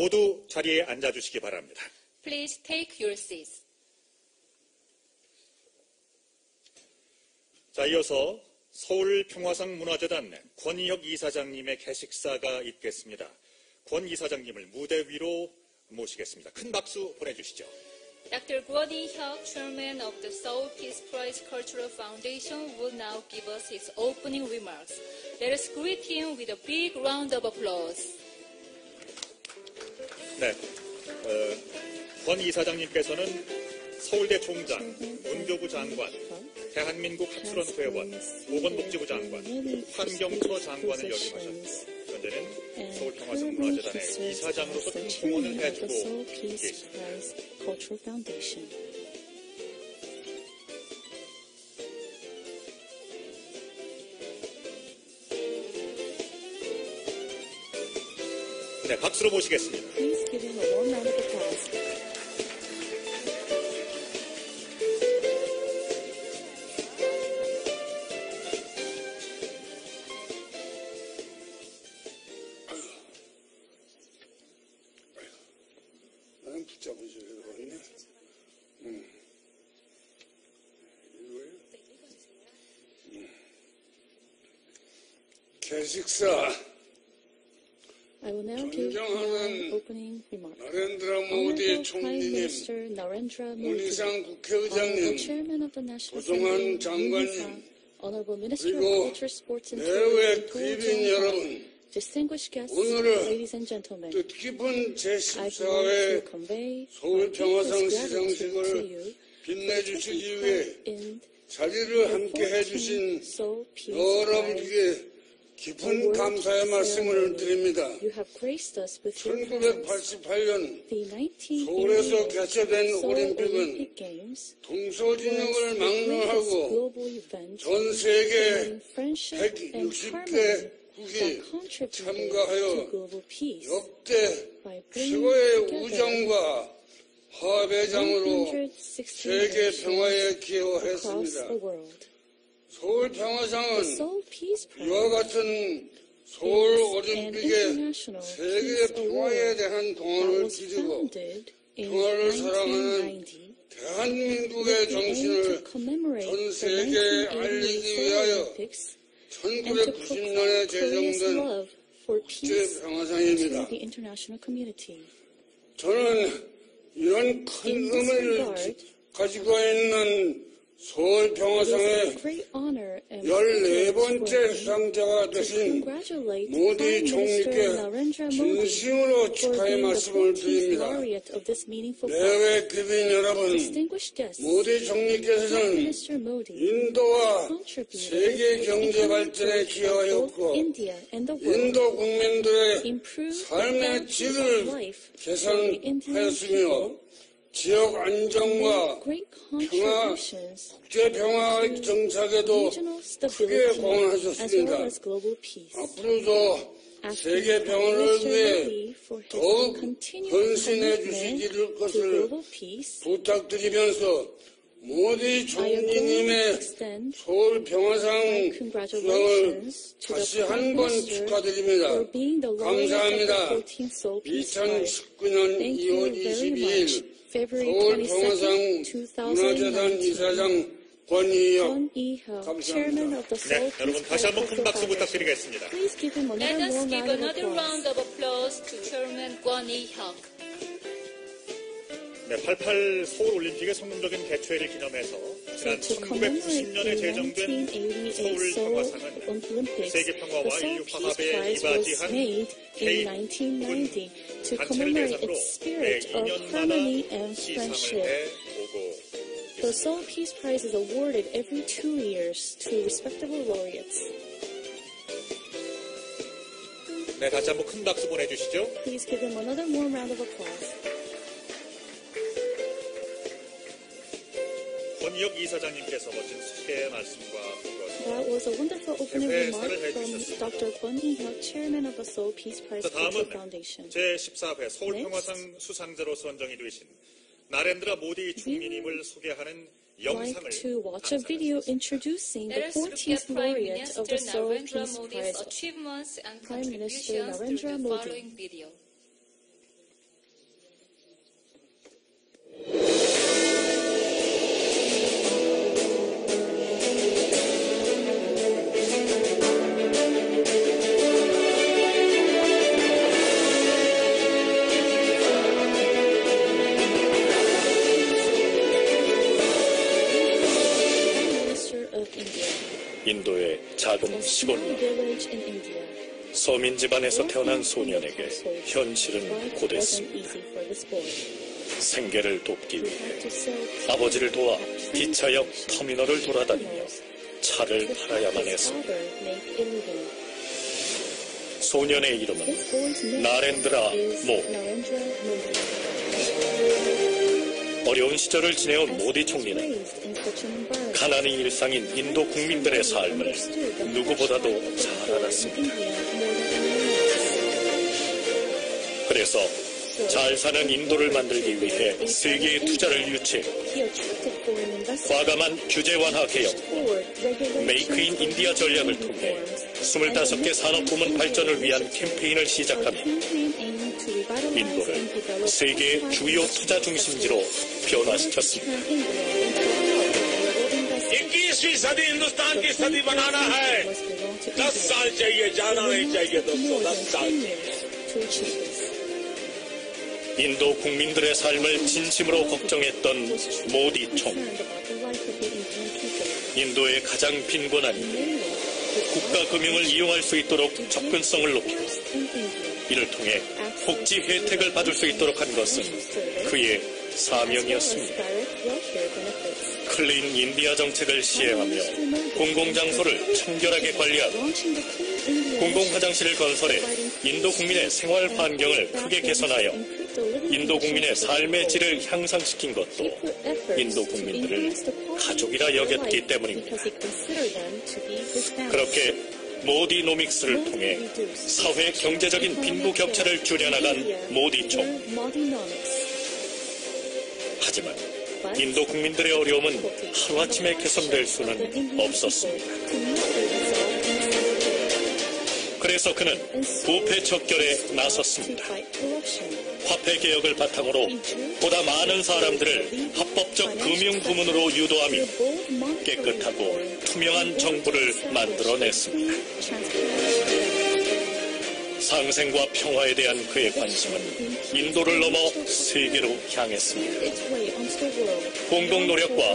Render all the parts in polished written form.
모두 자리에 앉아주시기 바랍니다. Please take your seats. 자, 이어서 서울평화상 문화재단 권희혁 이사장님의 개식사가 있겠습니다. 권 이사장님을 무대 위로 모시겠습니다. 큰 박수 보내주시죠. Dr. Kwon Hee-hyuk, Chairman of the Seoul Peace Prize Cultural Foundation, will now give us his opening remarks. Let us greet him with a big round of applause. 네, 권 이사장님께서는 서울대 총장, 문교부 장관, 대한민국 합수련 회원, 보건복지부 장관, 환경처 장관을 역임하셨고 현재는 서울평화상 문화재단의 이사장으로서 총무를 해주고 계십니다. 네, 박수로 모시겠습니다. 개식사 I will now give my opening remarks. 나렌드라 모디 총리님, 문희상 국회의장님, 고종환 장관님, 그리고 내외 귀빈 여러분, 오늘은 뜻깊은 제14회 서울평화상 시상식을 빛내주시기 위해 자리를 함께 해주신 여러분께 깊은 감사의 말씀을 드립니다. 1988년 서울에서 개최된 올림픽은 동서진영을 막론하고 전 세계 160개국이 참가하여 역대 최고의 우정과 화합의 장으로 세계 평화에 기여했습니다. 서울평화상은 이와 같은 서울올림픽의 세계 평화에 대한 공헌을 기리고 평화를 사랑하는 대한민국의 정신을 전 세계에 알리기 위하여 1990년에 제정된 국제평화상입니다. 저는 이런 큰 의미를 가지고 있는 서울평화상의 14번째 수상자가 되신 모디 총리께 진심으로 축하의 말씀을 드립니다. 내외 귀빈 여러분, 모디 총리께서는 인도와 세계 경제 발전에 기여하였고 인도 국민들의 삶의 질을 개선하였으며 지역 안정과 평화, 국제 평화 정착에도 크게 공헌하셨습니다. 앞으로도 세계 평화를 위해 더욱 헌신해 주시길 것을 부탁드리면서 모디 총리님의 서울평화상 수상을 다시 한 번 축하드립니다. 감사합니다. 2019년 2월 22일 서울평화상 문화재단 이사장 권희혁 감사합니다. 네, 여러분 다시 한번 큰 박수 부탁드리겠습니다. Let us give another round of applause to Chairman Kwon Hee-hyuk. 네, 88 서울올림픽의 성공적인 개최를 기념해서 지난 1990년에 제정된 서울평화상은 세계평화와 인류 화합에 이바지한 개인 혹은 단체를 대상으로 매 2년마다 시상을 해오고 The Seoul Peace Prize is awarded every 2 years to respectable laureates. 네, 다시 한번 큰 박수 보내주시죠. Please give them another warm round of applause. 권희혁 이사장님께서 멋진 소개 말씀과 That was a wonderful opening remark from Dr. Kwon Hee-hyuk, Chairman of the Seoul Peace Prize Cultural Foundation. 제14회 서울평화상 수상자로 선정이 되신 나렌드라 모디 총리님을 소개하는 영상을 I'd like to watch a video introducing the 14th laureate of the Seoul Peace Prize, Prime Minister Narendra Modi. 시골 서민 집안에서 태어난 소년에게 현실은 고됐습니다. 생계를 돕기 위해 아버지를 도와 기차역 터미널을 돌아다니며 차를 팔아야만 했습니다. 소년의 이름은 나렌드라 모디. 어려운 시절을 지내온 모디 총리는 가난의 일상인 인도 국민들의 삶을 누구보다도 잘 알았습니다. 그래서 잘 사는 인도를 만들기 위해 세계의 투자를 유치했고 과감한 규제 완화 개혁, 메이크 인 인디아 전략을 통해 25개 산업부문 발전을 위한 캠페인을 시작하며 인도를 세계의 주요 투자 중심지로 변화시켰습니다. 21वीं सदी हिंदुस्तान की सदी बनाना है 10 साल चाहिए ज्यादा नहीं चाहिए दोस्तों 10 साल 인도 국민들의 삶을 진심으로 걱정했던 모디 총리. 인도의 가장 빈곤한 이들, 국가 금융을 이용할 수 있도록 접근성을 높이고 이를 통해 복지 혜택을 받을 수 있도록 한 것은 그의 사명이었습니다. 클린 인디아 정책을 시행하며 공공장소를 청결하게 관리하고 공공화장실을 건설해 인도 국민의 생활 환경을 크게 개선하여 인도 국민의 삶의 질을 향상시킨 것도 인도 국민들을 가족이라 여겼기 때문입니다. 그렇게 모디노믹스를 통해 사회 경제적인 빈부격차를 줄여나간 모디 총. 하지만 인도 국민들의 어려움은 하루아침에 개선될 수는 없었습니다. 그래서 그는 부패 척결에 나섰습니다. 화폐 개혁을 바탕으로 보다 많은 사람들을 합법적 금융 부문으로 유도하며 깨끗하고 투명한 정부를 만들어냈습니다. 상생과 평화에 대한 그의 관심은 인도를 넘어 세계로 향했습니다. 공동노력과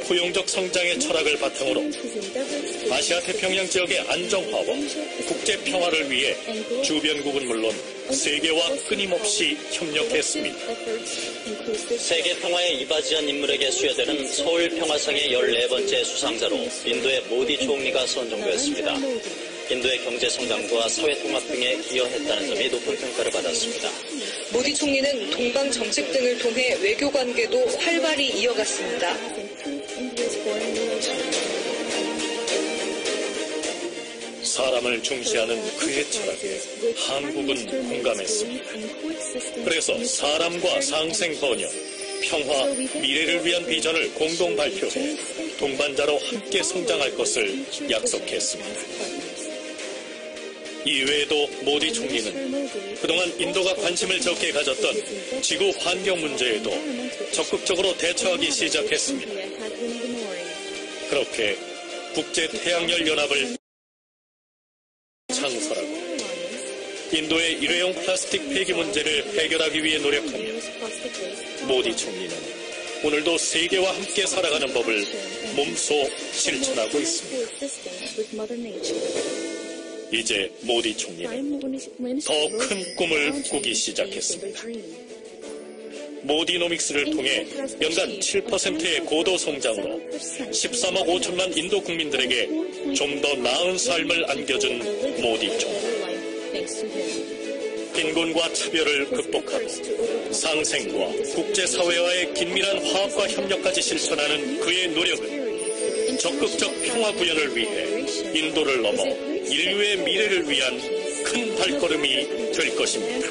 포용적 성장의 철학을 바탕으로 아시아 태평양 지역의 안정화와 국제 평화를 위해 주변국은 물론 세계와 끊임없이 협력했습니다. 세계 평화에 이바지한 인물에게 수여되는 서울 평화상의 14번째 수상자로 인도의 모디 총리가 선정되었습니다. 인도의 경제 성장과 사회 통합 등에 기여했다는 점이 높은 평가를 받았습니다. 모디 총리는 동방 정책 등을 통해 외교 관계도 활발히 이어갔습니다. 사람을 중시하는 그의 철학에 한국은 공감했습니다. 그래서 사람과 상생 번영, 평화, 미래를 위한 비전을 공동 발표해 동반자로 함께 성장할 것을 약속했습니다. 이외에도 모디 총리는 그동안 인도가 관심을 적게 가졌던 지구 환경 문제에도 적극적으로 대처하기 시작했습니다. 그렇게 국제태양열 연합을 창설하고 인도의 일회용 플라스틱 폐기 문제를 해결하기 위해 노력하며 모디 총리는 오늘도 세계와 함께 살아가는 법을 몸소 실천하고 있습니다. 이제 모디 총리는 더 큰 꿈을 꾸기 시작했습니다. 모디노믹스를 통해 연간 7%의 고도 성장으로 13억 5천만 인도 국민들에게 좀 더 나은 삶을 안겨준 모디 총리. 빈곤과 차별을 극복하고 상생과 국제사회와의 긴밀한 화합과 협력까지 실천하는 그의 노력은 적극적 평화 구현을 위해 인도를 넘어 인류의 미래를 위한 큰 발걸음이 될 것입니다.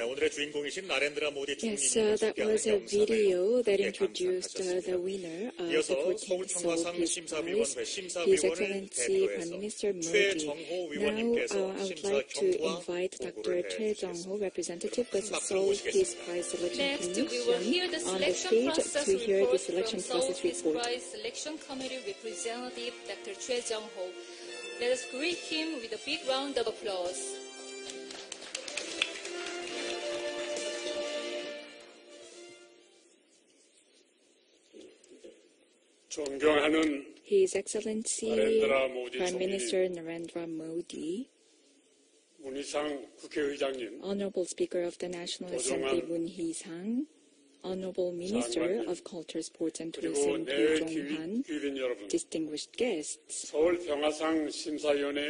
오늘의 주인공이신 나렌드라 모디 총리님 that was a video that introduced the winner of the 이어서 14th Seoul 서울평화상 Peace 심사위원 Prize, His 심사위원을 Excellency Prime 대표해서 Minister Modi. 최정호 Now, 위원님께서 I would like to invite Dr. Choi Jong-ho, representative of the Seoul Peace Prize Selection Next, we will hear the Commission, on the selection stage process to hear the report selection from Seoul process Peace report. Prize Selection Committee representative Dr. Choi Jong-ho. Let us greet him with a big round of applause. 존경하는 His Excellency 나렌드라 모디 Prime 총리, Minister Narendra Modi, 문희상 국회의장님, Honorable Speaker of the National Assembly 도종환 Moon Hee-sang, Honorable Minister 장관님, of Culture, Sports and 그리고 Tourism 내 Kim Jong-han, 귀빈 여러분, distinguished guests. 서울 평화상 심사위원회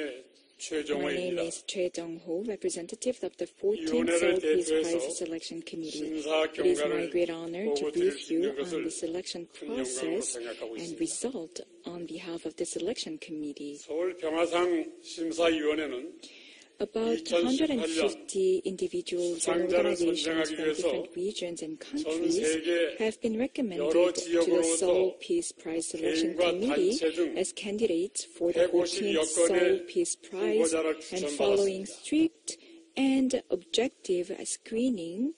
My name 최종호입니다. is Choi Jong-ho, representative of the 14th 위원회를 Seoul Peace 대표해서 Prize Selection Committee. 심사 It is my 경과를 great honor to 보고 드릴 brief 수 you 있는 on 것을 the selection 큰 영광으로 process 생각하고 and 있습니다. result on behalf of the Selection Committee. 서울 평화상 심사위원회는 About 150 individuals and 수상자를 organizations 선정하기 from 위해서 different regions and 전 countries 세계 have been 여러 recommended to the 지역으로부터 Seoul Peace Prize Selection 개인과 Committee 단체 등 as candidates for the 14th 150여 Seoul 건의 Peace Prize 후보자를 and following 추천받았습니다. strict and objective screening.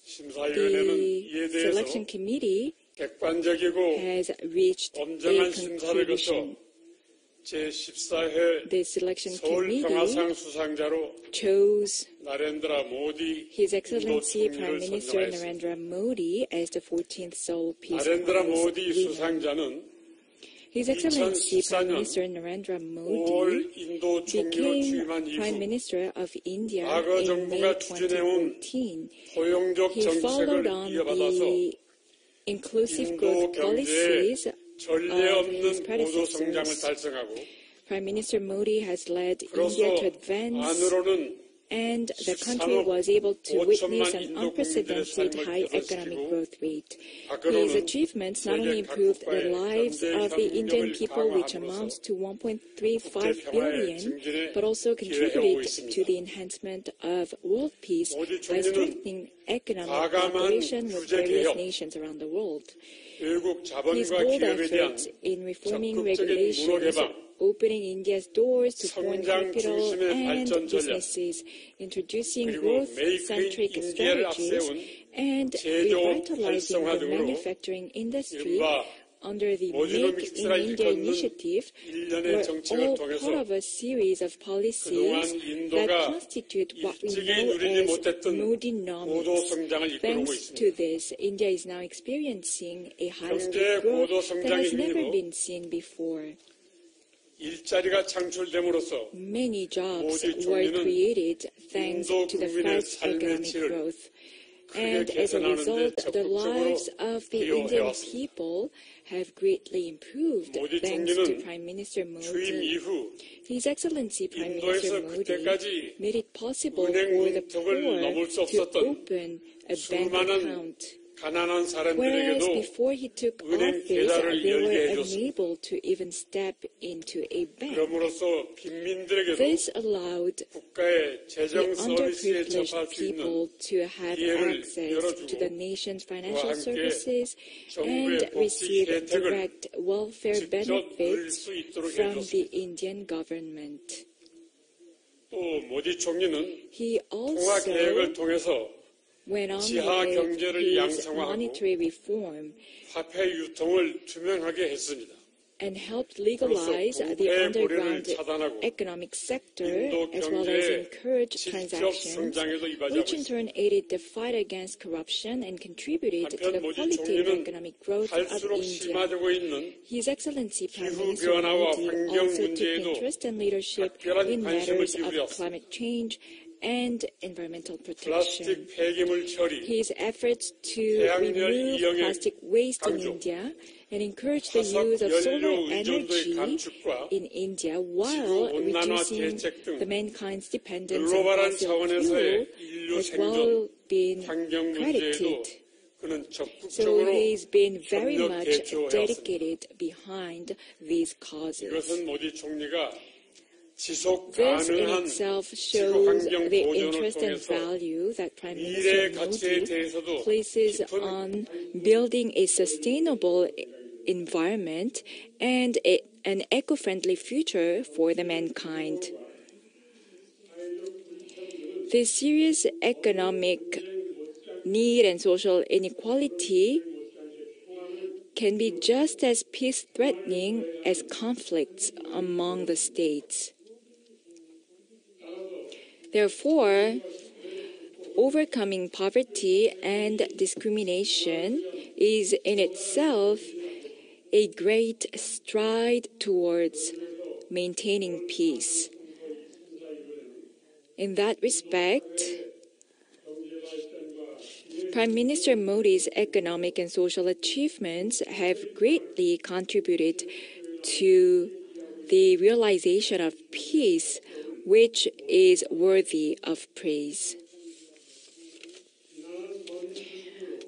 심사위원회는 이에 The 대해서 Selection Committee 객관적이고 has reached a 엄정한 심사를 거쳐 conclusion. 제14회 The Selection 서울 Committee 평화상 수상자로 chose 나렌드라 모디 His 인도 Excellency Prime 총리를 Minister 선정하였습니다. Narendra Modi as the 14th Seoul Peace 나렌드라 Prize 모디 winner. 수상자는 His Excellency Prime 2014년 Minister Narendra 5월 Modi 인도 총리로 became 취임한 Prime 이후 Minister of India 과거 in May 정부가 추진해온 2014. 포용적 He followed 정책을 on 이어받아서 the inclusive 인도 growth 경제에 policies 전례 of his 없는 고도 성장을 predecessors. 달성하고 Prime Minister Modi has led 그로써 India to advance, 안으로는 and the country was able to 5천만 witness an 인도 국민들의 unprecedented 삶을 high 개선시키고 economic growth rate. His 밖으로는 achievements not only 세계 improved the 각국과의 lives 경제 of the Indian 협력을 people, which 강화함으로써 amounts to 1.35 국제 평화의 billion, 증진에 but also 기여해오고 contributed 있습니다. to the enhancement of world peace 모디 by 총리는 strengthening economic 과감한 cooperation with 규제 various 개혁, nations around the world. 외국 His 자본과 bold 기업에 대한 efforts in reforming 적극적인 문호 regulations, 개방, opening India's doors to foreign 성장 capital 중심의 and 발전 전략, businesses, introducing 그리고 growth-centric 메이크 인 인디아를 strategies, 앞세운 and 제조 revitalizing 활성화 the 등으로 manufacturing industry 이른바 under the 모디노믹 Make in 스트라이크 India 걷는 initiative 일련의 were 정책을 all 통해서 part of a series of policies 그동안 that 인도가 constitute what we 일찍이 know 누리지 as 못했던 Modinomics. 고도 성장을 이끌고 Thanks to 있습니다. this, India is now experiencing a 경제 high-speed 고도 growth that 성장에 has never 힘입어 been seen before. 일자리가 창출됨으로써 Many jobs 모디 were 총리는 created thanks 인도 to the 국민의 fast 삶의 economic 질을 growth. 크게 And as a 개선하는 데 result, the 적극적으로 lives of the Indian 기여해왔습니다. people have greatly improved 모디 thanks to 총리는 Prime Minister 취임 Modi. 이후 His Excellency Prime 인도에서 Minister Modi 그때까지 made it possible 은행 for the 문턱을 poor 넘을 수 to 없었던 open a bank 수많은 account. 가난한 Whereas 사람들에게도 before he took 은행 office, 계좌를 they 열게 were 해줬습니다. unable to even step into a bank. 그럼으로써 빈민들에게도 This allowed 국가의 the 재정 서비스에 underprivileged 접할 수 있는 people to have 기회를 access 열어주고 to the nation's financial 그와 함께 services 정부의 and 복지 receive 혜택을 direct welfare 직접 누릴 benefits 수 있도록 from 해줬습니다. the Indian government. 또 모디 총리는 He 통화 계획을 also 통해서 went on 지하 with 경제를 his 양성화하고 monetary reform 화폐 유통을 투명하게 했습니다. and helped legalize 그로써 the 부패 underground 고리를 차단하고 economic sector 인도 as well as 경제의 encourage 질적 transactions, 성장에도 which 이바지하고 in 있습니다. turn aided the fight against corruption and contributed to 한편 the 모디 quality of 총리는 economic growth of 갈수록 India. 심화되고 있는 His Excellency Prime 기후 Minister 변화와 Modi 환경 also took 문제에도 interest and leadership 각별한 in 관심을 matters of 기울였습니다. climate change and environmental protection. 플라스틱 폐기물 처리, His efforts to 태양열 remove 이용의 plastic waste in 강조, India and encourage the 화석 use of solar 연료 의존도의 energy 감축과 in India while 지구 온난화 reducing 대책 등 the mankind's dependence on 글로벌한 fossil 차원에서의 fuel 인류 has 생존, well been 환경 문제에도 credited. 그는 So 적극적으로 he's been very 협력 much 대처해왔습니다. dedicated behind these causes. 이것은 모디 총리가 지속 This in 가능한 itself 지구 shows 환경 the 보존을 interest and 통해서 value that Prime 미래 Minister 가치에 Modi 대해서도 places 깊은 on building a sustainable environment and an eco-friendly future for the mankind. The serious economic need and social inequality can be just as peace-threatening as conflicts among the states. Therefore, overcoming poverty and discrimination is in itself a great stride towards maintaining peace. In that respect, Prime Minister Modi's economic and social achievements have greatly contributed to the realization of peace, which is worthy of praise.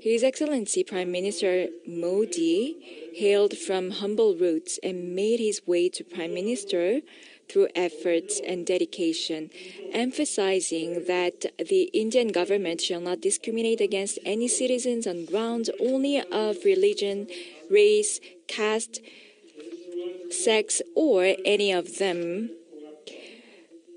His Excellency Prime Minister Modi hailed from humble roots and made his way to Prime Minister through efforts and dedication, emphasizing that the Indian government shall not discriminate against any citizens on grounds only of religion, race, caste, sex, or any of them.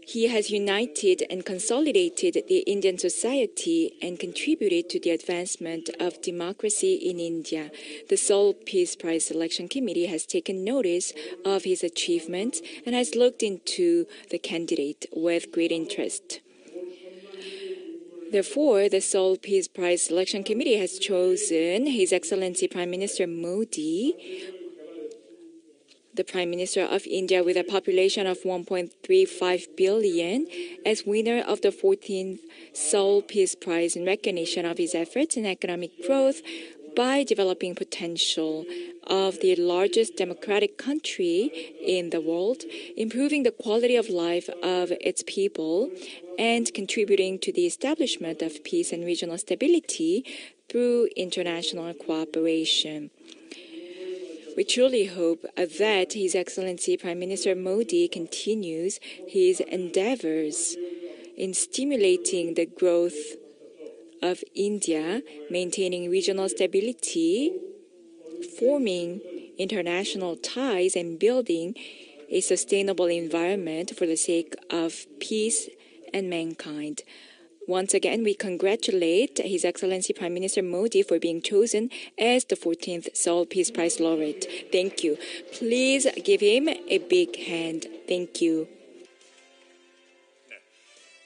He has united and consolidated the Indian society and contributed to the advancement of democracy in India. The Seoul Peace Prize Selection Committee has taken notice of his achievements and has looked into the candidate with great interest. Therefore, the Seoul Peace Prize Selection Committee has chosen His Excellency Prime Minister Modi, the Prime Minister of India with a population of 1.35 billion, as winner of the 14th Seoul Peace Prize in recognition of his efforts in economic growth by developing potential of the largest democratic country in the world, improving the quality of life of its people, and contributing to the establishment of peace and regional stability through international cooperation. We truly hope that His Excellency Prime Minister Modi continues his endeavors in stimulating the growth of India, maintaining regional stability, forming international ties, and building a sustainable environment for the sake of peace and mankind. Once again, we congratulate His Excellency Prime Minister Modi for being chosen as the 14th Seoul Peace Prize laureate. Thank you. Please give him a big hand. Thank you.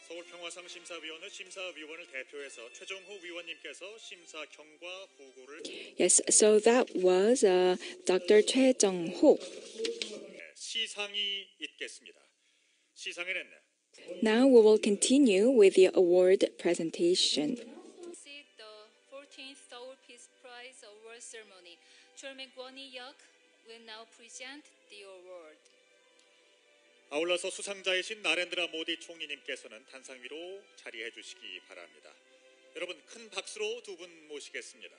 서울평화상 심사위원회 심사위원을 대표해서 최정호 위원님께서 심사 경과 보고를 Yes, so that was Dr. Choi Jung-ho. 시상이 있겠습니다. 시상에는 Now we will continue with the award presentation. The 14th Seoul Peace Prize award ceremony. Chairman Kwon Hee-hyuk will now present the award. 아울러서 수상자이신 나렌드라 모디 총리님께서는 단상 위로 자리해 주시기 바랍니다. 여러분 큰 박수로 두 분 모시겠습니다.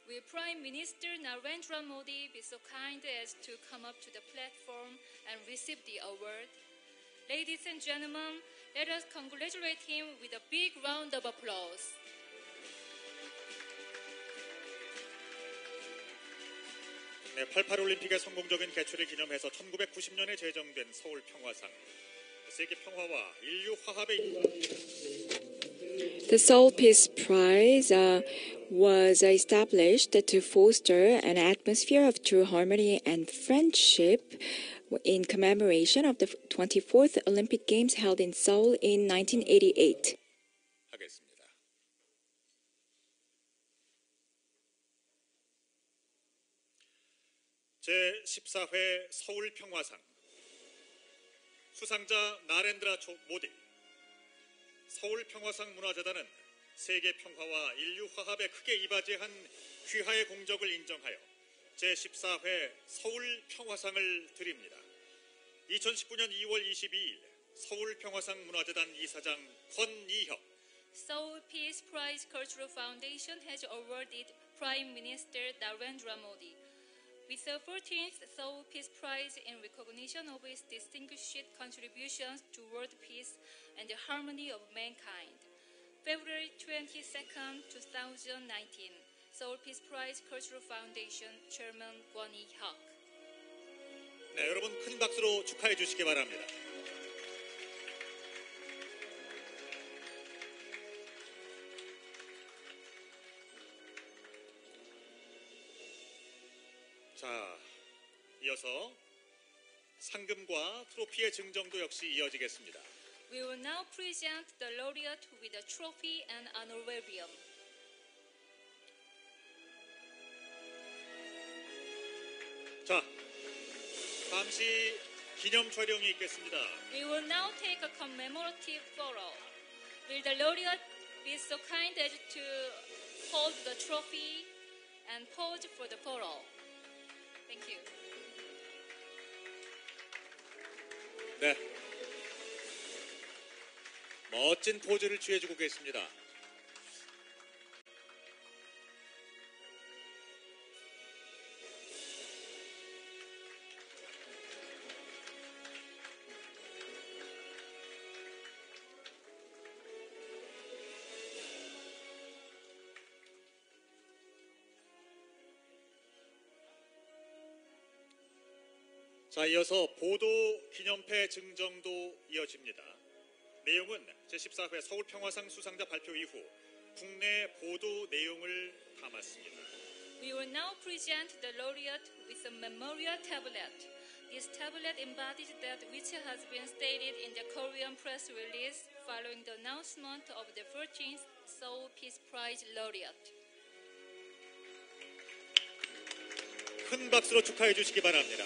Will Prime Minister Narendra Modi be so kind as to come up to the platform and receive the award? Ladies and gentlemen, let us congratulate him with a big round of applause. 네, 88 올림픽의 성공적인 개최를 기념해서 1990년에 제정된 서울 평화상, 세계 평화와 인류 화합의 The Seoul Peace Prize was established to foster an atmosphere of true harmony and friendship in commemoration of the 24th Olympic Games held in Seoul in 1988. 하겠습니다. 제14회 서울 평화상 수상자 나렌드라 모디 서울 평화상 문화재단은 세계 평화와 인류 화합에 크게 이바지한 귀하의 공적을 인정하여 제14회 서울 평화상을 드립니다. 2019년 2월 22일 서울 평화상 문화재단 이사장 권이혁 Seoul Peace Prize Cultural Foundation has awarded Prime Minister Narendra Modi with the 14th Seoul Peace Prize in recognition of his distinguished contributions to world peace and the harmony of mankind. February 22nd, 2019, Seoul Peace Prize Cultural Foundation Chairman Kwon Hee-hyuk. 네, 여러분 큰 박수로 축하해 주시기 바랍니다. 자, 이어서 상금과 트로피의 증정도 역시 이어지겠습니다. We will now present the laureate with a trophy and honorarium. 자, 잠시 기념 촬영이 있겠습니다. We will now take a commemorative photo. Will the laureate be so kind as to hold the trophy and pose for the photo? Thank you. 네, 멋진 포즈를 취해주고 계십니다. 자, 이어서 보도 기념패 증정도 이어집니다. 내용은 제14회 서울평화상 수상자 발표 이후 국내 보도 내용을 담았습니다. We will now present the laureate with a memorial tablet. This tablet embodies that which has been stated in the Korean press release following the announcement of the 14th Seoul Peace Prize laureate. 큰 박수로 축하해 주시기 바랍니다.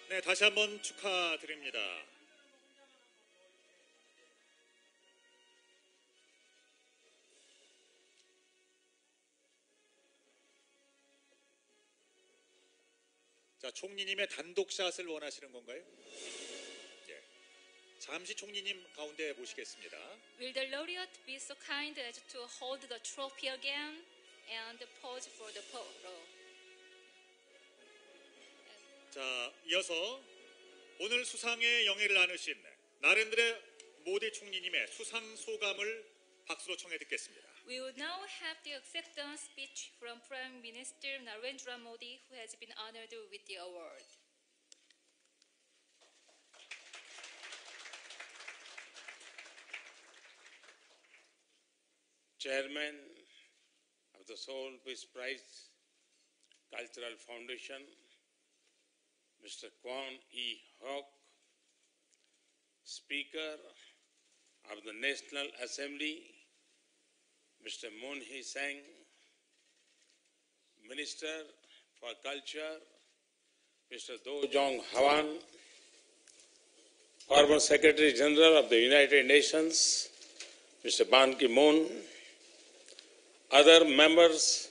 네, 다시 한번 축하드립니다. 자, 총리님의 단독샷을 원하시는 건가요? 예. 잠시 총리님 가운데 모시겠습니다. Will the laureate be so kind as to hold the trophy again and pose for the photo? 자, 이어서 오늘 수상의 영예를 나누신 나렌드라 모디 총리님의 수상 소감을 박수로 청해 듣겠습니다. We will now have the acceptance speech from Prime Minister Narendra Modi, who has been honored with the award. Chairman of the Seoul Peace Prize Cultural Foundation, Mr. Kwon E-Hock, Speaker of the National Assembly, Mr. Moon Hee-sang, Minister for Culture, Mr. Do Jong-hwan, former Secretary General of the United Nations, Mr. Ban Ki-moon, other members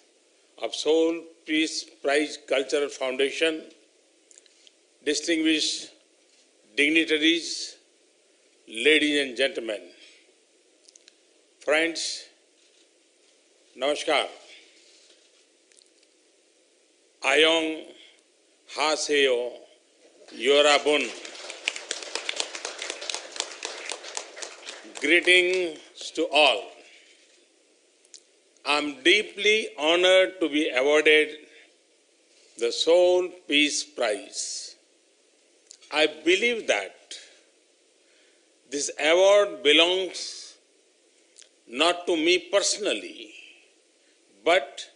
of Seoul Peace Prize Cultural Foundation, distinguished dignitaries, ladies and gentlemen, friends, namaskar. Ayong Haseo Yorabun. Greetings to all. I'm deeply honored to be awarded the Seoul Peace Prize. I believe that this award belongs not to me personally, but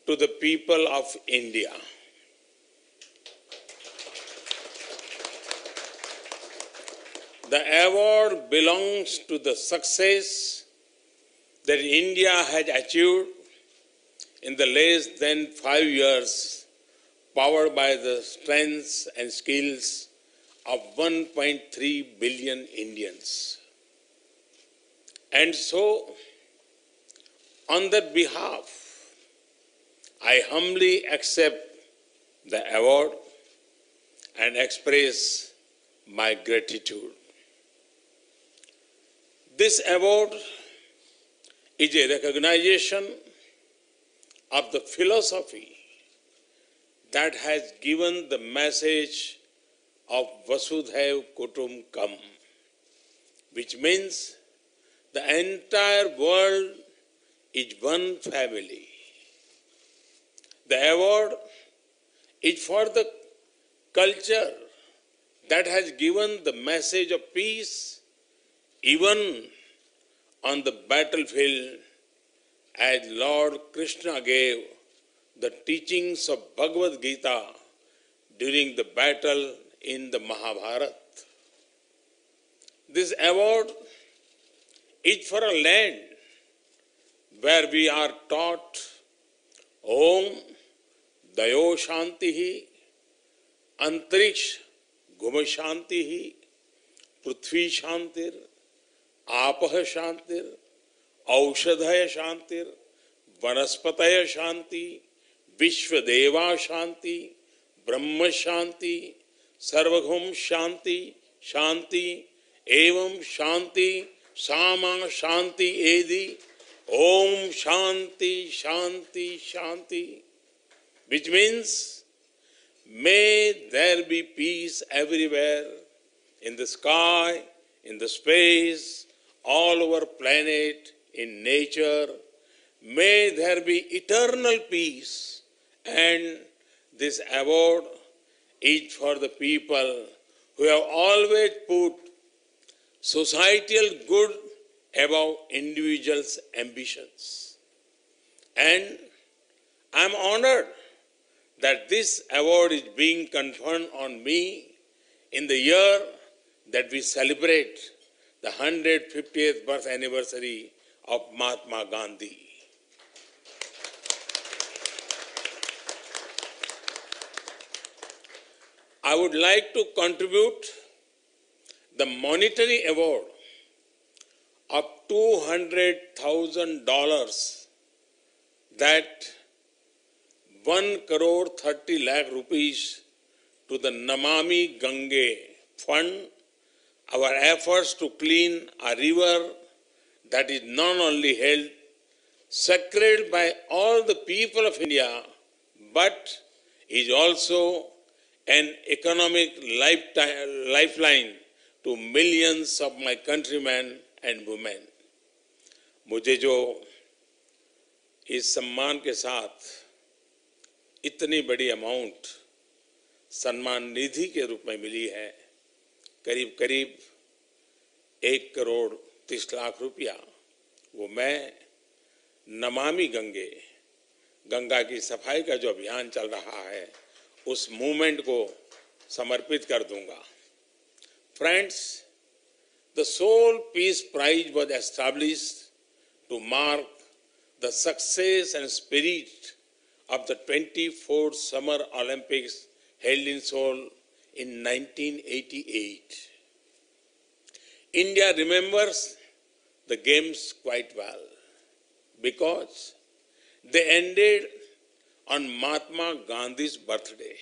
to the people of India. The award belongs to the success that India has achieved in the less than 5 years, powered by the strengths and skills of 1.3 billion Indians. And so, on that behalf, I humbly accept the award and express my gratitude. This award is a recognition of the philosophy that has given the message of Vasudhaiv Kutumbakam, which means the entire world is one family. The award is for the culture that has given the message of peace even on the battlefield, as Lord Krishna gave the teachings of Bhagavad Gita during the battle in the Mahabharata. This award is for a land where we are taught Om Dayo Shantihi Antariksh Guma Shantihi Prithvi Shantir Apah Shantir Aushadhaya Shantir Vanaspataya Shanti Vishwadeva Shanti Brahma Shanti Sarvagum Shanti Shanti Evam Shanti Sama Shanti Edi Om Shanti Shanti Shanti, which means may there be peace everywhere, in the sky, in the space, all over planet, in nature. May there be eternal peace, and this award is for the people who have always put societal good above individuals' ambitions. And I am honored that this award is being conferred on me in the year that we celebrate the 150th birth anniversary of Mahatma Gandhi. I would like to contribute the monetary award of $200,000, that 1 crore 30 lakh rupees, to the Namami Gange fund, our efforts to clean a river that is not only held sacred by all the people of India, but is also an economic lifeline to millions of my countrymen and women. मुझे जो इस सम्मान के साथ इतनी बड़ी amount Samman Nidhi के रूप में मिली है, करीब करीब 1 करोड़ 30 लाख रुपया, वो मैं नमामि गंगे, गंगा की सफाई का जो अभियान चल रहा है, उस मूवमेंट को समर्पित कर दूंगा. Friends, the Seoul Peace Prize was established to mark the success and spirit of the 24th Summer Olympics held in Seoul in 1988. India remembers the games quite well because they ended on Mahatma Gandhi's birthday,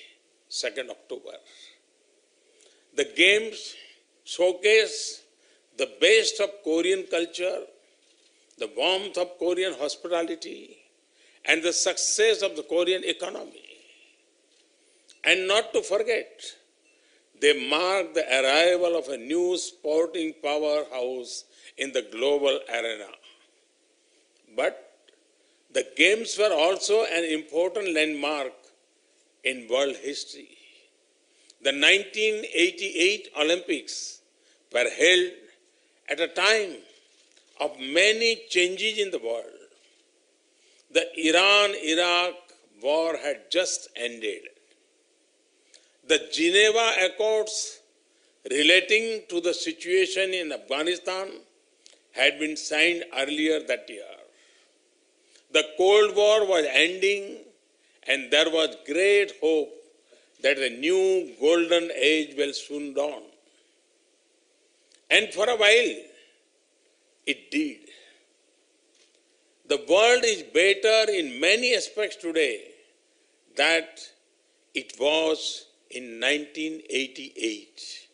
2nd October. The games showcase the best of Korean culture, the warmth of Korean hospitality, and the success of the Korean economy. And not to forget, they mark the arrival of a new sporting powerhouse in the global arena. But the Games were also an important landmark in world history. The 1988 Olympics were held at a time of many changes in the world. The Iran-Iraq war had just ended. The Geneva Accords relating to the situation in Afghanistan had been signed earlier that year. The Cold War was ending, and there was great hope that a new golden age will soon dawn. And for a while, it did. The world is better in many aspects today than it was in 1988.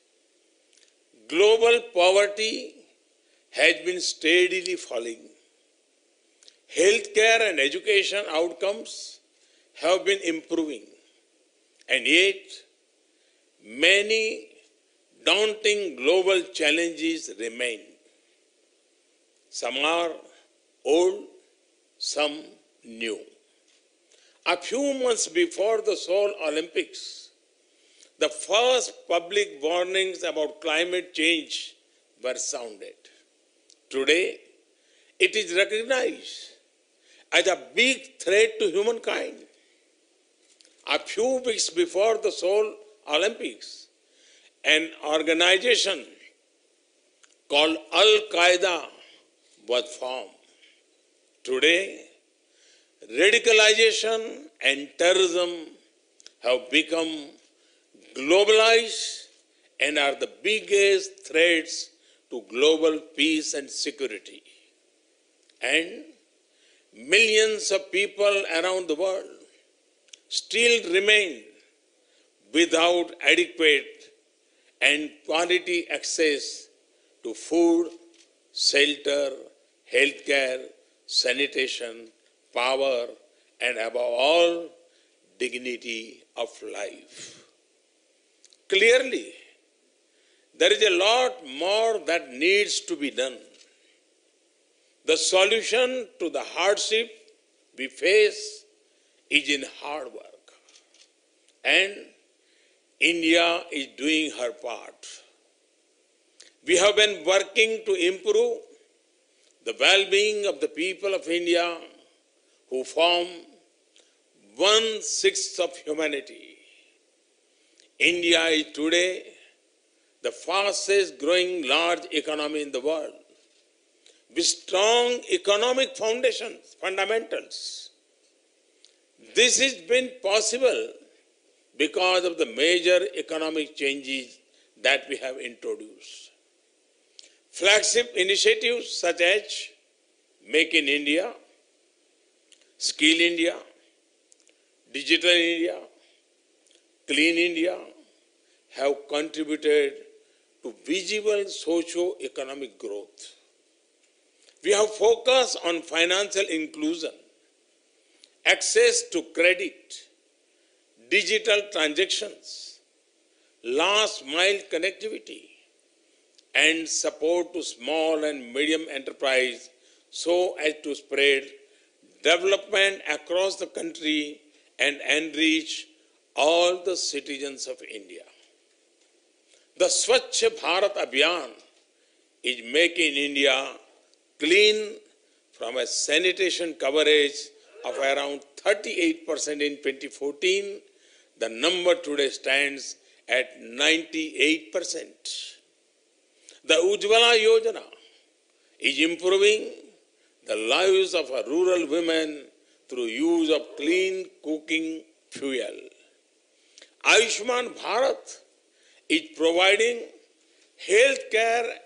Global poverty has been steadily falling. Healthcare and education outcomes have been improving. And yet, many daunting global challenges remain. Some are old some new. A few months before the Seoul Olympics, the first public warnings about climate change were sounded. Today, it is recognized as a big threat to humankind. A few weeks before the Seoul Olympics, an organization called Al-Qaeda was formed. Today, radicalization and terrorism have become globalized and are the biggest threats to global peace and security. And millions of people around the world still remain without adequate and quality access to food, shelter, healthcare, sanitation, power, and above all, dignity of life. Clearly, there is a lot more that needs to be done. The solution to the hardship we face is in hard work. And India is doing her part. We have been working to improve the well-being of the people of India who form 1/6 of humanity. India is today the fastest growing large economy in the world with strong economic fundamentals. This has been possible because of the major economic changes that we have introduced. Flagship initiatives such as Make in India, Skill India, Digital India, Clean India have contributed to visible socio-economic growth. We have focused on financial inclusion, access to credit, digital transactions, last mile connectivity, and support to small and medium enterprise so as to spread development across the country and enrich all the citizens of India. The Swachh Bharat Abhiyan is making India clean from a sanitation coverage of around 38% in 2014. The number today stands at 98%. The Ujjwala Yojana is improving the lives of our rural women through use of clean cooking fuel. Ayushman Bharat is providing health care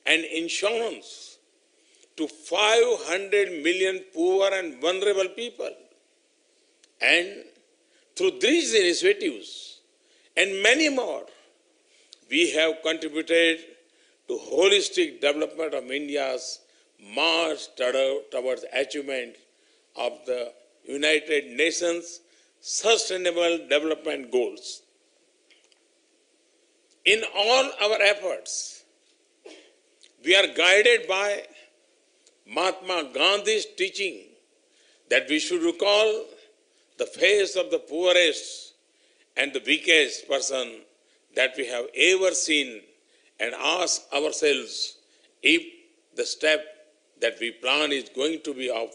and insurance to 500 million poor and vulnerable people. And through these initiatives and many more, we have contributed to holistic development of India's march towards achievement of the United Nations Sustainable Development Goals. In all our efforts, we are guided by Mahatma Gandhi's teaching that we should recall the face of the poorest and the weakest person that we have ever seen and ask ourselves if the step that we plan is going to be of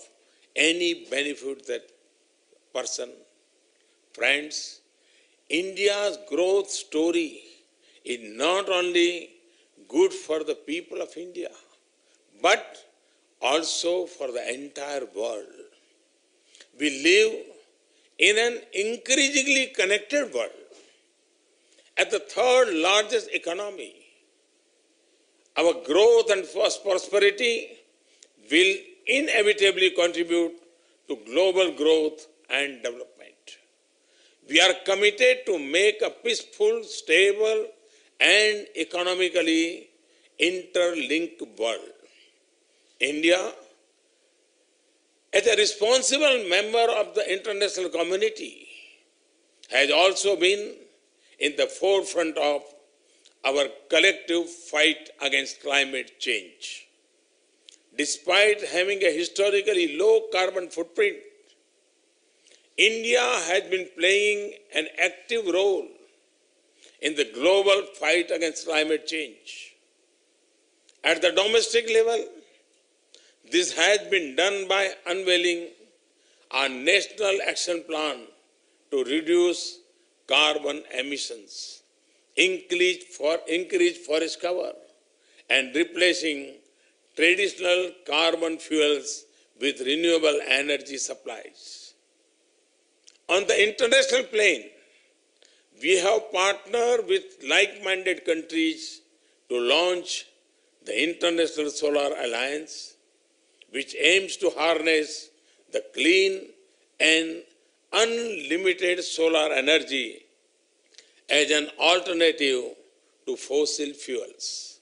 any benefit to that person. Friends, India's growth story is not only good for the people of India, but also for the entire world. We live in an increasingly connected world. As the third largest economy, our growth and prosperity will inevitably contribute to global growth and development. We are committed to make a peaceful, stable, and economically interlinked world. India, as a responsible member of the international community, has also been in the forefront of our collective fight against climate change. despite having a historically low carbon footprint, India has been playing an active role in the global fight against climate change. At the domestic level, this has been done by unveiling our National Action Plan to reduce carbon emissions, increase forest cover, and replacing traditional carbon fuels with renewable energy supplies. On the international plane, we have partnered with like-minded countries to launch the International Solar Alliance, which aims to harness the clean and unlimited solar energy as an alternative to fossil fuels.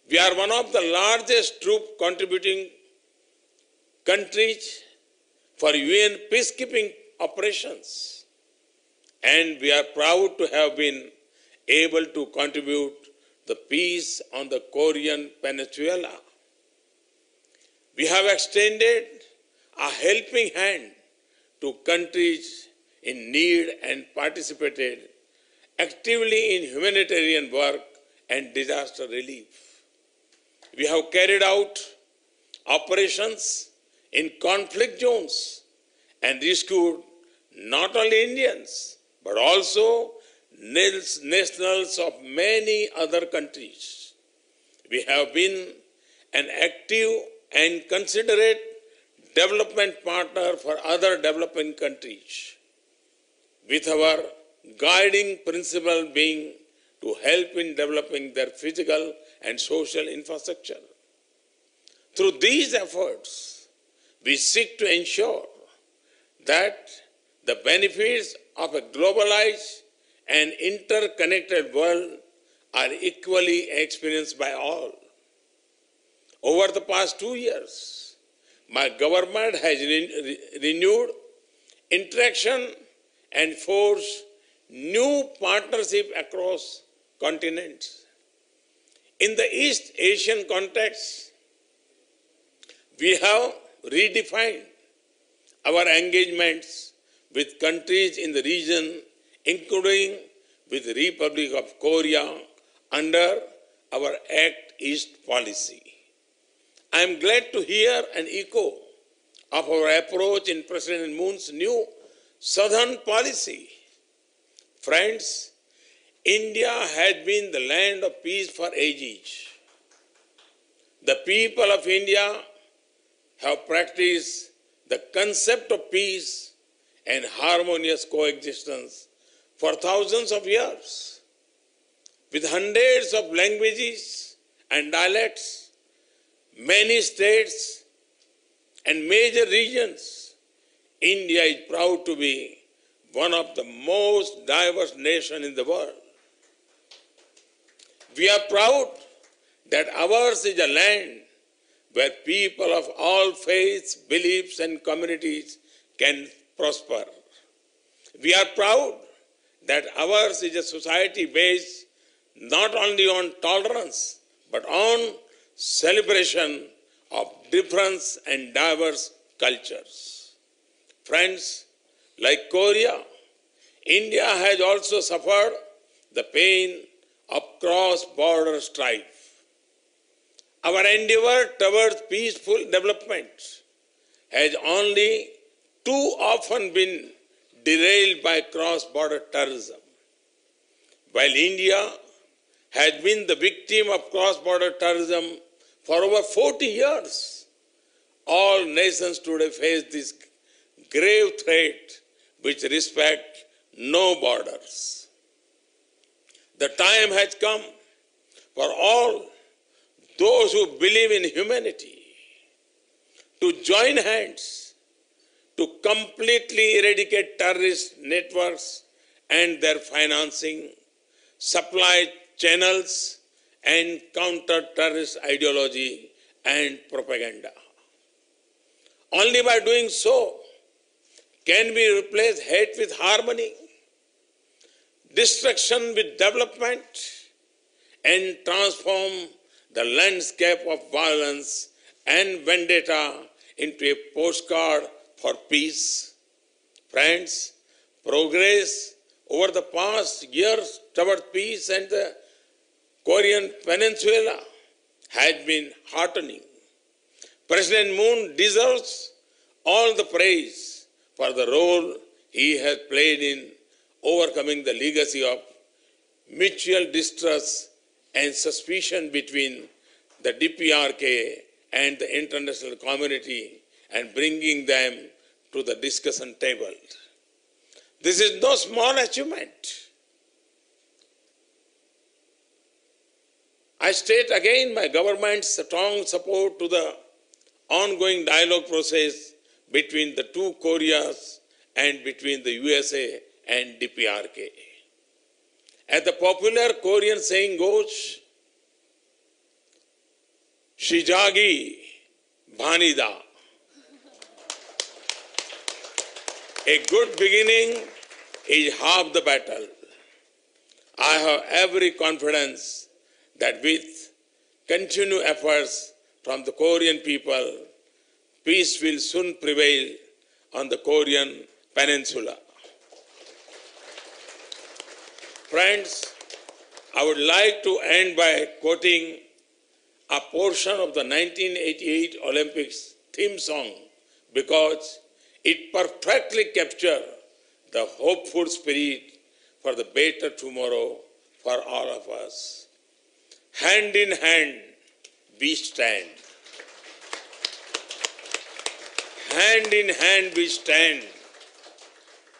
We are one of the largest troop contributing countries for UN peacekeeping operations, and we are proud to have been able to contribute the peace on the Korean Peninsula. We have extended a helping hand to countries in need and participated actively in humanitarian work and disaster relief. We have carried out operations in conflict zones and rescued not only Indians, but also nationals of many other countries. We have been an active and considerate development partner for other developing countries, with our guiding principle being to help in developing their physical and social infrastructure. Through these efforts, we seek to ensure that the benefits of a globalized and interconnected world are equally experienced by all. Over the past 2 years, my government has renewed interaction and forged new partnerships across continents. In the East Asian context, we have redefined our engagements with countries in the region, including with the Republic of Korea under our Act East policy. I am glad to hear an echo of our approach in President Moon's new Southern policy. Friends, India has been the land of peace for ages. The people of India have practiced the concept of peace and harmonious coexistence for thousands of years. With hundreds of languages and dialects, many states and major regions, India is proud to be one of the most diverse nations in the world. We are proud that ours is a land where people of all faiths, beliefs, and communities can prosper. We are proud that ours is a society based not only on tolerance, but on celebration of difference and diverse cultures. Friends, like Korea, India has also suffered the pain of cross-border strife. Our endeavor towards peaceful development has only too often been derailed by cross-border terrorism. While India has been the victim of cross-border terrorism for over 40 years, all nations today face this grave threat which respect no borders. The time has come for all those who believe in humanity to join hands to completely eradicate terrorist networks and their financing, supply channels, and counter terrorist ideology and propaganda. Only by doing so can we replace hate with harmony, destruction with development, and transform the landscape of violence and vendetta into a postcard for peace. Friends, progress over the past years toward peace and the Korean Peninsula has been heartening. President Moon deserves all the praise for the role he has played in overcoming the legacy of mutual distrust and suspicion between the DPRK and the international community and bringing them to the discussion table. This is no small achievement. I state again my government's strong support to the ongoing dialogue process between the two Koreas and between the USA and DPRK. As the popular Korean saying goes, Shijagi Bhanida. A good beginning is half the battle. I have every confidence that with continued efforts from the Korean people, peace will soon prevail on the Korean Peninsula. Friends, I would like to end by quoting a portion of the 1988 Olympics theme song because it perfectly captures the hopeful spirit for the better tomorrow for all of us. Hand in hand, we stand. Hand in hand, we stand.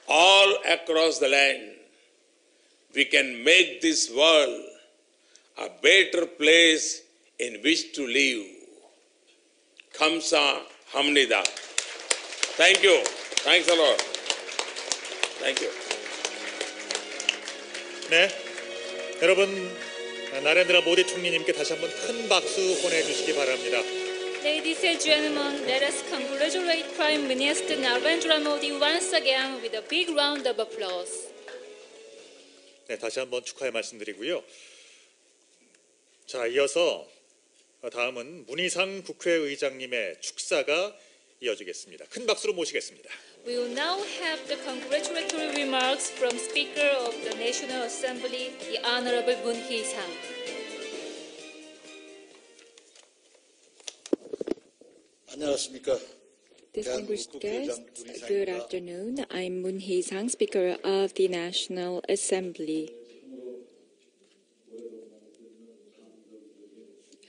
All across the land, we can make this world a better place in which to live. Kamsa Hamnida. Thank you. Thanks a lot. Thank you. 네, 여러분 나렌드라 모디 총리님께 다시 한번 큰 박수 보내주시기 바랍니다. Ladies and gentlemen, let us congratulate Prime Minister Narendra Modi once again with a big round of applause. 네, 다시 한번 축하의 말씀드리고요. 자, 이어서 다음은 문희상 국회의장님의 축사가 이어지겠습니다. 큰 박수로 모시겠습니다. We will now have the congratulatory remarks from Speaker of the National Assembly, the Honorable Moon Hee-sang. 안녕하십니까. Distinguished guests, good afternoon. I'm Moon Hee-sang, Speaker of the National Assembly.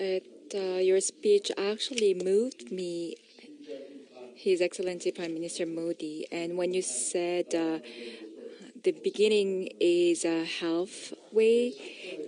Your speech actually moved me, His Excellency Prime Minister Modi, and when you said the beginning is halfway,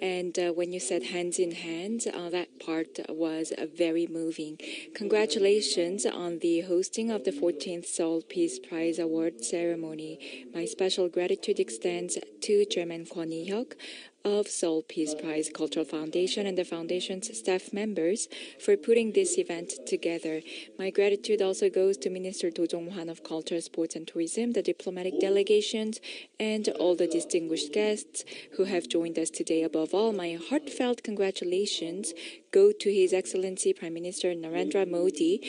and when you said hands in hand, that part was very moving. Congratulations on the hosting of the 14th Seoul Peace Prize Award ceremony. My special gratitude extends to Chairman Kwon Hee-hyuk of Seoul Peace Prize Cultural Foundation and the foundation's staff members for putting this event together. My gratitude also goes to Minister Do Jong-hwan of Culture, Sports and Tourism, the diplomatic delegations, and all the distinguished guests who have joined us today. Above all, my heartfelt congratulations go to His Excellency Prime Minister Narendra Modi,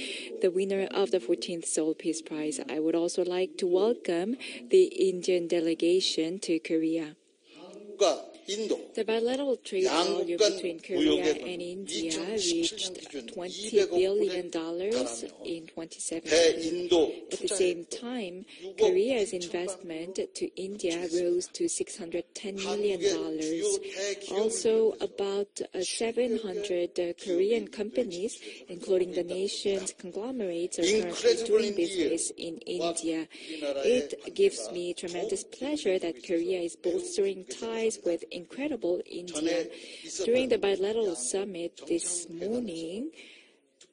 the winner of the 14th Seoul Peace Prize. I would also like to welcome the Indian delegation to Korea. The bilateral trade volume between Korea and India reached $20 billion in 2017. At the same time, Korea's investment to India rose to $610 million. Also, about 700 Korean companies, including the nation's conglomerates, are currently doing business in India. It gives me tremendous pleasure that Korea is bolstering ties with incredible India. During the bilateral summit this morning,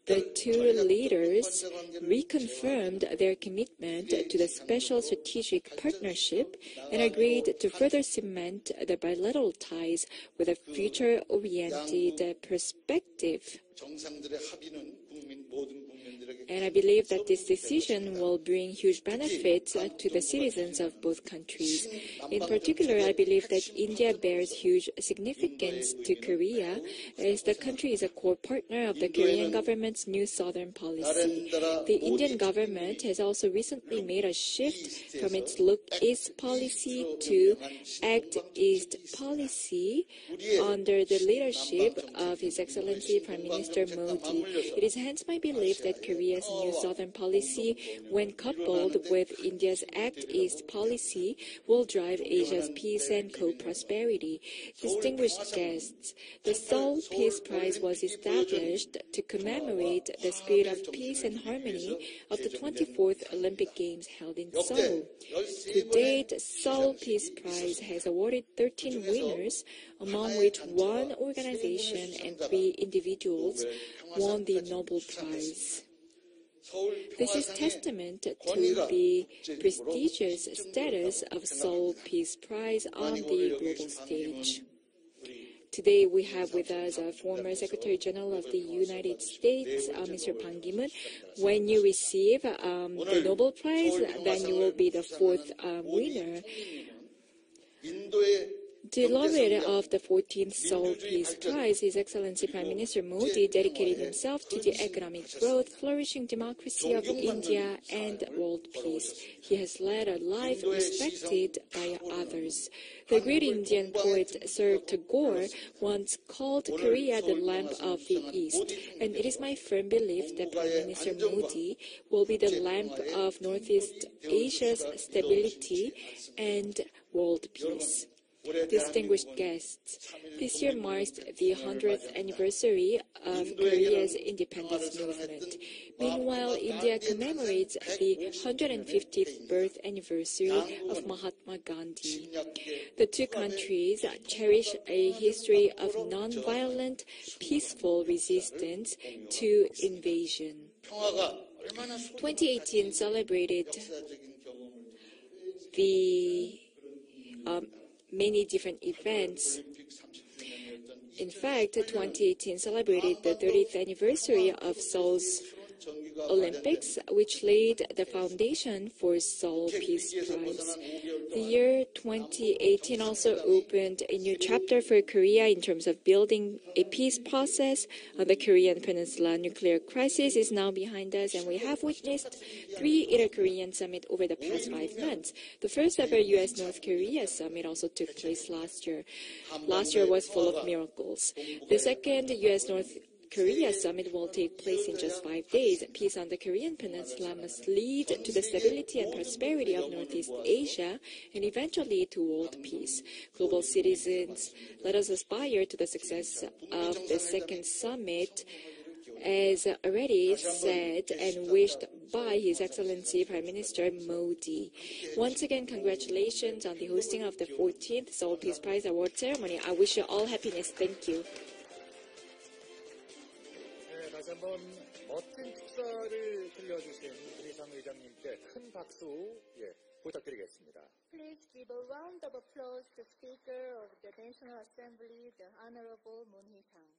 the two leaders reconfirmed their commitment to the special strategic partnership and agreed to further cement the bilateral ties with a future-oriented perspective. And I believe that this decision will bring huge benefits to the citizens of both countries. In particular, I believe that India bears huge significance to Korea, as the country is a core partner of the Korean government's new southern policy. The Indian government has also recently made a shift from its Look East policy to Act East policy under the leadership of His Excellency Prime Minister Modi. It is hence my belief that Korea's new southern policy, when coupled with India's Act East policy, will drive Asia's peace and co-prosperity. Distinguished guests, the Seoul Peace Prize was established to commemorate the spirit of peace and harmony of the 24th Olympic Games held in Seoul. To date, Seoul Peace Prize has awarded 13 winners, among which one organization and 3 individuals won the Nobel Prize. This is testament to the prestigious status of Seoul Peace Prize on the global stage. Today we have with us former Secretary General of the United States, Mr. Ban Ki-moon. When you receive the Nobel Prize, then you will be the 4th winner. The laureate of the 14th Seoul Peace Prize, His Excellency Prime Minister Modi, dedicated himself to the economic growth, flourishing democracy of India, and world peace. He has led a life respected by others. The great Indian poet Sir Tagore once called Korea the lamp of the East, and it is my firm belief that Prime Minister Modi will be the lamp of Northeast Asia's stability and world peace. Distinguished guests, this year marks the 100th anniversary of Korea's independence movement. Meanwhile, India commemorates the 150th birth anniversary of Mahatma Gandhi. The two countries cherish a history of non-violent, peaceful resistance to invasion. 2018 celebrated the many different events. In fact, 2018 celebrated the 30th anniversary of Seoul's Olympics, which laid the foundation for Seoul Peace Prize. The year 2018 also opened a new chapter for Korea in terms of building a peace process. The Korean Peninsula nuclear crisis is now behind us, and we have witnessed 3 Inter-Korean summits over the past 5 months. The first ever U.S.-North Korea summit also took place last year. Last year was full of miracles. The second U.S.-North Korea summit will take place in just 5 days. Peace on the Korean Peninsula must lead to the stability and prosperity of Northeast Asia and eventually to world peace. Global citizens, let us aspire to the success of the second summit, as already said and wished by His Excellency Prime Minister Modi. Once again, congratulations on the hosting of the 14th Seoul Peace Prize Award ceremony. I wish you all happiness. Thank you. 다시 한번 멋진 축사를 들려주신 김희상 의장님께 큰 박수 부탁드리겠습니다. Please give a round of applause to Speaker of the National Assembly, the Honorable Moon Hee-sang.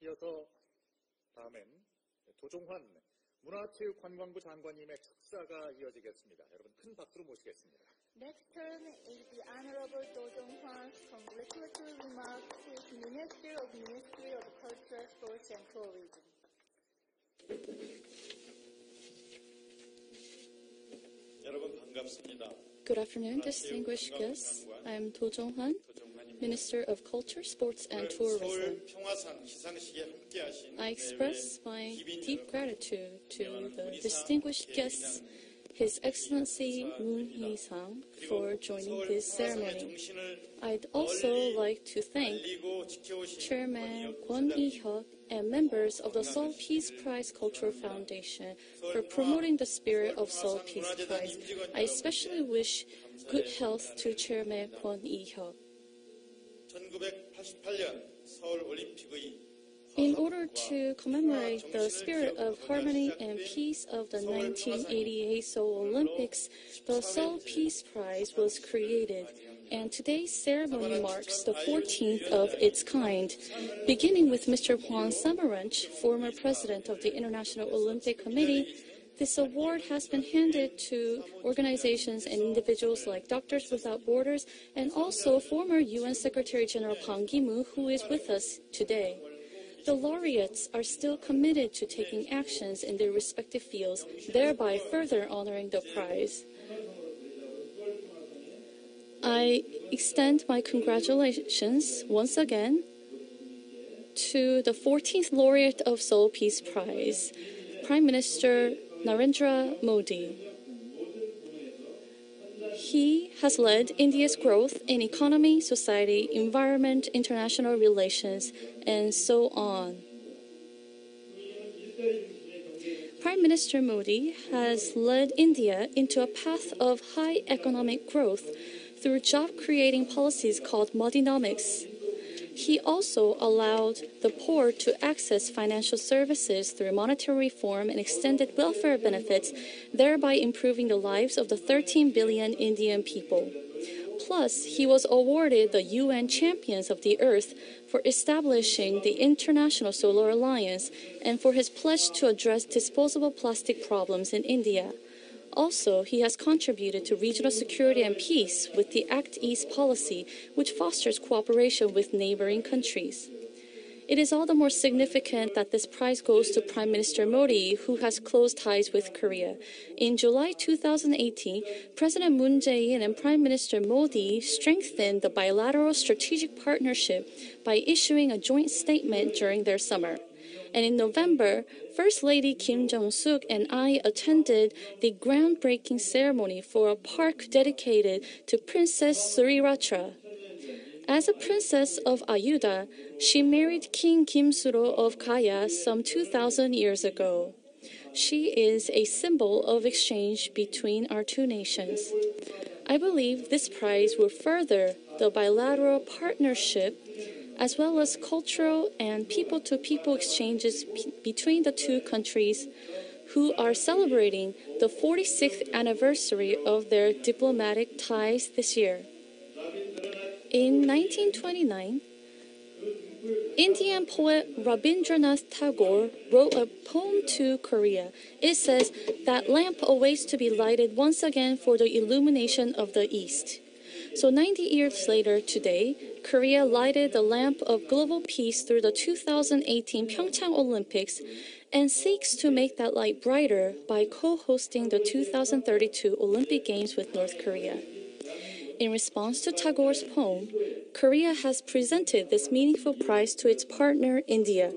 이어서 다음엔 도종환 문화체육관광부 장관님의 축사가 이어지겠습니다. 여러분 큰 박수로 모시겠습니다. Next turn is the Honorable Do Jong-hwan's congratulatory remarks to the Minister of Ministry of Culture, Sports and Tourism. 여러분 반갑습니다. Good afternoon, distinguished guests. I am Do Jong-hwan, Minister of Culture, Sports and Tourism. I express my deep gratitude to the distinguished guests, His Excellency Moon Hee-sang, for joining this ceremony. I'd also like to thank Chairman Kwon Lee-hyuk and members of the Seoul Peace Prize Cultural Foundation for promoting the spirit of Seoul Peace Prize. I especially wish good health to Chairman Kwon Lee-hyuk. In order to commemorate the spirit of harmony and peace of the 1988 Seoul Olympics, the Seoul Peace Prize was created. and today's ceremony marks the 14th of its kind, beginning with Mr. Juan Samaranch, former president of the International Olympic Committee. This award has been handed to organizations and individuals like Doctors Without Borders and also former UN Secretary General Ban Ki-moon, who is with us today. The laureates are still committed to taking actions in their respective fields, thereby further honoring the prize. I extend my congratulations once again to the 14th laureate of Seoul Peace Prize, Prime Minister Narendra Modi. He has led India's growth in economy, society, environment, international relations, and so on. Prime Minister Modi has led India into a path of high economic growth through job-creating policies called Modinomics. He also allowed the poor to access financial services through monetary reform and extended welfare benefits, thereby improving the lives of the 13 billion Indian people. Plus, he was awarded the UN Champions of the Earth for establishing the International Solar Alliance and for his pledge to address disposable plastic problems in India. Also, he has contributed to regional security and peace with the Act East policy, which fosters cooperation with neighboring countries. It is all the more significant that this prize goes to Prime Minister Modi, who has close ties with Korea. In July 2018, President Moon Jae-in and Prime Minister Modi strengthened the bilateral strategic partnership by issuing a joint statement during their summer. And in November, First Lady Kim Jong-suk and I attended the groundbreaking ceremony for a park dedicated to Princess Sriratra. As a princess of Ayuda, she married King Kim-suro of Gaya some 2,000 years ago. She is a symbol of exchange between our two nations. I believe this prize will further the bilateral partnership as well as cultural and people-to-people exchanges between the two countries who are celebrating the 46th anniversary of their diplomatic ties this year. In 1929, Indian poet Rabindranath Tagore wrote a poem to Korea. It says, "That lamp awaits to be lighted once again for the illumination of the East." So 90 years later today, Korea lighted the lamp of global peace through the 2018 Pyeongchang Olympics and seeks to make that light brighter by co-hosting the 2032 Olympic Games with North Korea. In response to Tagore's poem, Korea has presented this meaningful prize to its partner, India.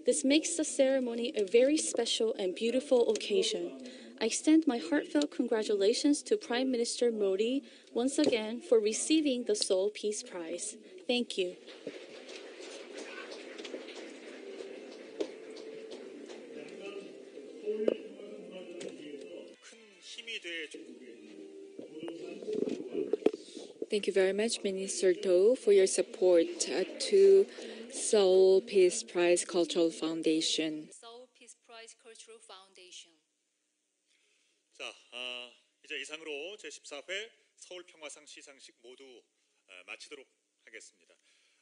This makes the ceremony a very special and beautiful occasion. I extend my heartfelt congratulations to Prime Minister Modi once again for receiving the Seoul Peace Prize. Thank you. Thank you very much, Minister Do, for your support to Seoul Peace Prize Cultural Foundation. Seoul Peace Prize Cultural Foundation. 자, 이제 이상으로 제14회 서울평화상 시상식 모두 마치도록 하겠습니다.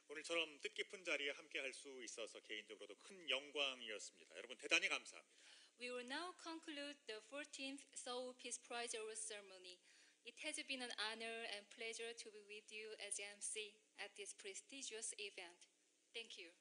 오늘처럼 뜻깊은 자리에 함께할 수 있어서 개인적으로도 큰 영광이었습니다. 여러분 대단히 감사합니다. We will now conclude the 14th Seoul Peace Prize award ceremony. It has been an honor and pleasure to be with you as MC at this prestigious event. Thank you.